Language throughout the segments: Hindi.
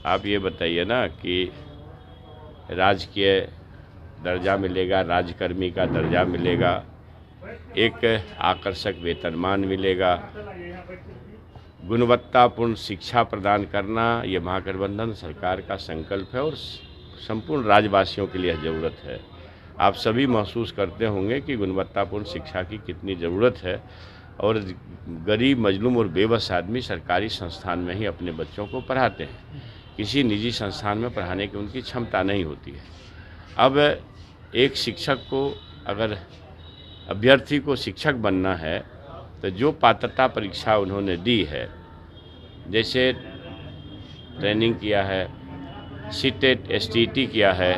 आप ये बताइए ना कि राजकीय दर्जा मिलेगा, राज्यकर्मी का दर्जा मिलेगा, एक आकर्षक वेतनमान मिलेगा, गुणवत्तापूर्ण शिक्षा प्रदान करना ये महागठबंधन सरकार का संकल्प है और संपूर्ण राज्यवासियों के लिए ज़रूरत है। आप सभी महसूस करते होंगे कि गुणवत्तापूर्ण शिक्षा की कितनी ज़रूरत है और गरीब, मजलूम और बेबस आदमी सरकारी संस्थान में ही अपने बच्चों को पढ़ाते हैं। किसी निजी संस्थान में पढ़ाने की उनकी क्षमता नहीं होती है। अब एक शिक्षक को, अगर अभ्यर्थी को शिक्षक बनना है तो जो पात्रता परीक्षा उन्होंने दी है, जैसे ट्रेनिंग किया है, सीटेट, एसटीटी किया है,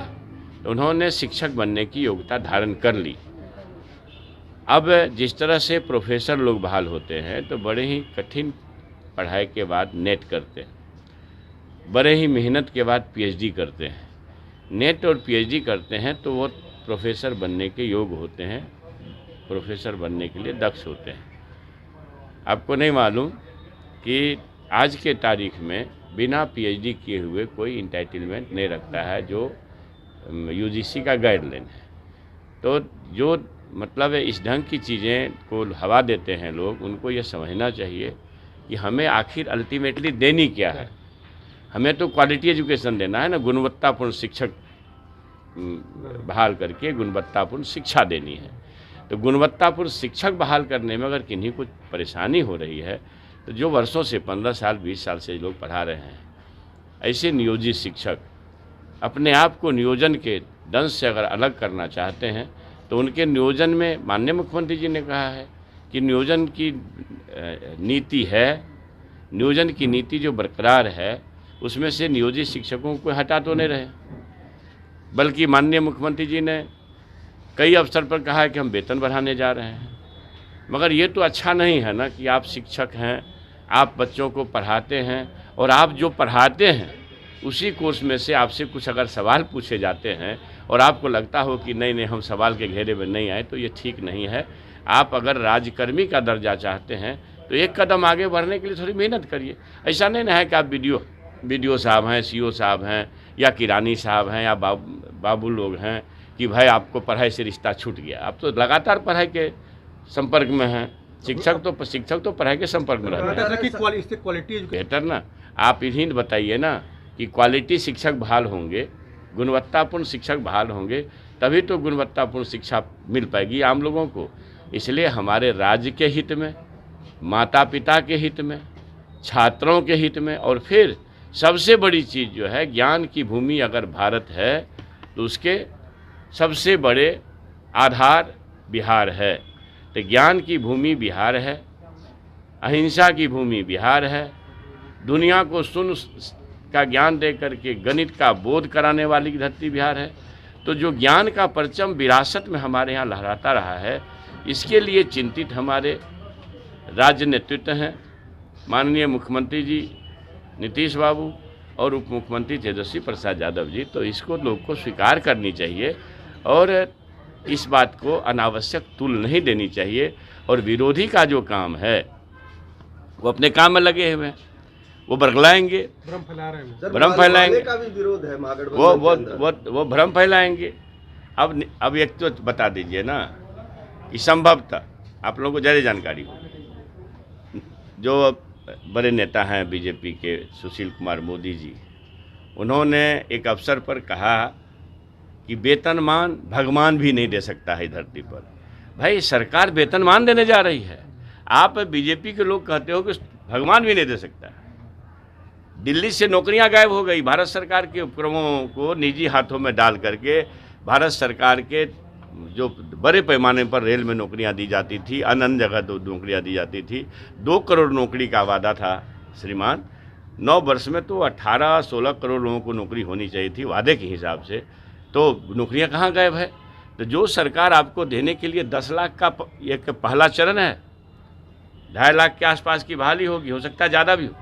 उन्होंने शिक्षक बनने की योग्यता धारण कर ली। अब जिस तरह से प्रोफेसर लोग बहाल होते हैं तो बड़े ही कठिन पढ़ाई के बाद नेट करते हैं, बड़े ही मेहनत के बाद पीएचडी करते हैं। नेट और पीएचडी करते हैं तो वो प्रोफेसर बनने के योग्य होते हैं, प्रोफेसर बनने के लिए दक्ष होते हैं। आपको नहीं मालूम कि आज के तारीख में बिना पीएचडी किए हुए कोई इंटाइटलमेंट नहीं रखता है, जो यूजीसी का गाइडलाइन है। तो जो मतलब है इस ढंग की चीज़ें को हवा देते हैं लोग, उनको ये समझना चाहिए कि हमें आखिर अल्टीमेटली देनी क्या है। हमें तो क्वालिटी एजुकेशन देना है ना, गुणवत्तापूर्ण शिक्षक बहाल करके गुणवत्तापूर्ण शिक्षा देनी है। तो गुणवत्तापूर्ण शिक्षक बहाल करने में अगर किन्हीं कुछ परेशानी हो रही है तो जो वर्षों से 15 साल 20 साल से लोग पढ़ा रहे हैं, ऐसे नियोजित शिक्षक अपने आप को नियोजन के दंश से अगर अलग करना चाहते हैं तो उनके नियोजन में, माननीय मुख्यमंत्री जी ने कहा है कि नियोजन की नीति है, नियोजन की नीति जो बरकरार है उसमें से नियोजित शिक्षकों को हटा तो नहीं रहे, बल्कि माननीय मुख्यमंत्री जी ने कई अवसर पर कहा है कि हम वेतन बढ़ाने जा रहे हैं। मगर ये तो अच्छा नहीं है ना कि आप शिक्षक हैं, आप बच्चों को पढ़ाते हैं और आप जो पढ़ाते हैं उसी कोर्स में से आपसे कुछ अगर सवाल पूछे जाते हैं और आपको लगता हो कि नहीं नहीं हम सवाल के घेरे में नहीं आए, तो ये ठीक नहीं है। आप अगर राज्यकर्मी का दर्जा चाहते हैं तो एक कदम आगे बढ़ने के लिए थोड़ी मेहनत करिए। ऐसा नहीं ना है कि आप बीडीओ साहब हैं, सीओ साहब हैं या किरानी साहब हैं या बाबू लोग हैं कि भाई आपको पढ़ाई से रिश्ता छूट गया। आप तो लगातार पढ़ाई के संपर्क में हैं। शिक्षक तो पढ़ाई के संपर्क में रहते हैं। क्वालिटी बेहतर ना, आप इन्हीं बताइए ना कि क्वालिटी शिक्षक बहाल होंगे, गुणवत्तापूर्ण शिक्षक बहाल होंगे, तभी तो गुणवत्तापूर्ण शिक्षा मिल पाएगी आम लोगों को। इसलिए हमारे राज्य के हित में, माता पिता के हित में, छात्रों के हित में, और फिर सबसे बड़ी चीज़ जो है, ज्ञान की भूमि अगर भारत है तो उसके सबसे बड़े आधार बिहार है। तो ज्ञान की भूमि बिहार है, अहिंसा की भूमि बिहार है, दुनिया को शून्य का ज्ञान दे करके गणित का बोध कराने वाली धरती बिहार है। तो जो ज्ञान का परचम विरासत में हमारे यहाँ लहराता रहा है, इसके लिए चिंतित हमारे राज्य नेतृत्व हैं, माननीय मुख्यमंत्री जी नीतीश बाबू और उप मुख्यमंत्री तेजस्वी प्रसाद यादव जी। तो इसको लोग को स्वीकार करनी चाहिए और इस बात को अनावश्यक तुल नहीं देनी चाहिए। और विरोधी का जो काम है वो अपने काम में लगे हुए हैं, वो बरगलाएंगे, भ्रम फैलाएंगे, का भी विरोध है वो भ्रम फैलाएंगे। अब एक तो बता दीजिए ना कि संभवतः आप लोगों को ज़्यादा जानकारी हो, जो बड़े नेता हैं बीजेपी के, सुशील कुमार मोदी जी, उन्होंने एक अवसर पर कहा कि वेतनमान भगवान भी नहीं दे सकता है धरती पर। भाई सरकार वेतनमान देने जा रही है, आप बीजेपी के लोग कहते हो कि भगवान भी नहीं दे सकता है। दिल्ली से नौकरियां गायब हो गई, भारत सरकार के उपक्रमों को निजी हाथों में डाल करके भारत सरकार के जो बड़े पैमाने पर रेल में नौकरियां दी जाती थी, अन्य जगह नौकरियां दी जाती थी। 2 करोड़ नौकरी का वादा था श्रीमान, 9 वर्ष में तो 18-16 करोड़ लोगों को नौकरी होनी चाहिए थी वादे के हिसाब से। तो नौकरियां कहाँ गायब है? तो जो सरकार आपको देने के लिए 10 लाख का एक पहला चरण है, 2.5 लाख के आसपास की बहाली होगी, हो सकता है ज़्यादा भी हो,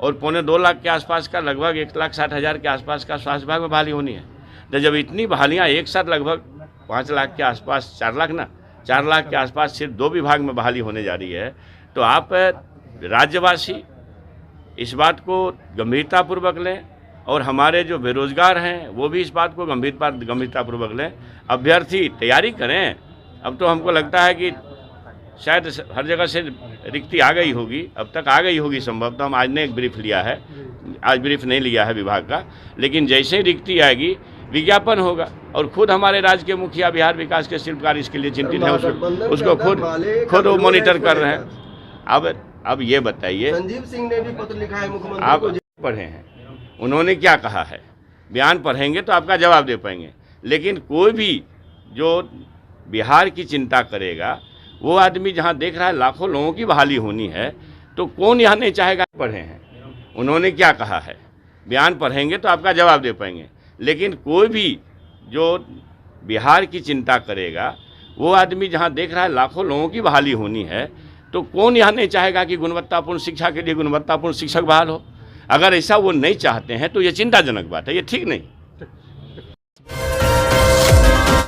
और 2.25 लाख के आसपास का, लगभग 1,60,000 के आसपास का स्वास्थ्य विभाग में बहाली होनी है। तो जब इतनी बहालियाँ एक साथ लगभग 5 लाख के आसपास, 4 लाख के आसपास सिर्फ 2 विभाग में बहाली होने जा रही है, तो आप राज्यवासी इस बात को गंभीरतापूर्वक लें और हमारे जो बेरोजगार हैं वो भी इस बात को गंभीरतापूर्वक लें। अभ्यर्थी तैयारी करें। अब तो हमको लगता है कि शायद हर जगह से रिक्ति आ गई होगी, अब तक आ गई होगी संभवतः। हम आज ने एक ब्रीफ लिया है, आज ब्रीफ नहीं लिया है विभाग का, लेकिन जैसे ही रिक्ति आएगी विज्ञापन होगा और खुद हमारे राज्य के मुखिया बिहार विकास के शिल्पकार इसके लिए चिंतित हैं, उसको खुद वो मॉनिटर कर रहे हैं। अब ये बताइए, संजीव सिंह ने भी पत्र लिखा है मुख्यमंत्री आप को। पढ़े हैं, उन्होंने क्या कहा है? बयान पढ़ेंगे तो आपका जवाब दे पाएंगे। लेकिन कोई भी जो बिहार की चिंता करेगा, वो आदमी जहाँ देख रहा है लाखों लोगों की बहाली होनी है, तो कौन यहाँ नहीं चाहेगा? पढ़े हैं, उन्होंने क्या कहा है? बयान पढ़ेंगे तो आपका जवाब दे पाएंगे। लेकिन कोई भी जो बिहार की चिंता करेगा, वो आदमी जहाँ देख रहा है लाखों लोगों की बहाली होनी है, तो कौन यहाँ नहीं चाहेगा कि गुणवत्तापूर्ण शिक्षा के लिए गुणवत्तापूर्ण शिक्षक बहाल हो? अगर ऐसा वो नहीं चाहते हैं तो ये चिंताजनक बात है, ये ठीक नहीं।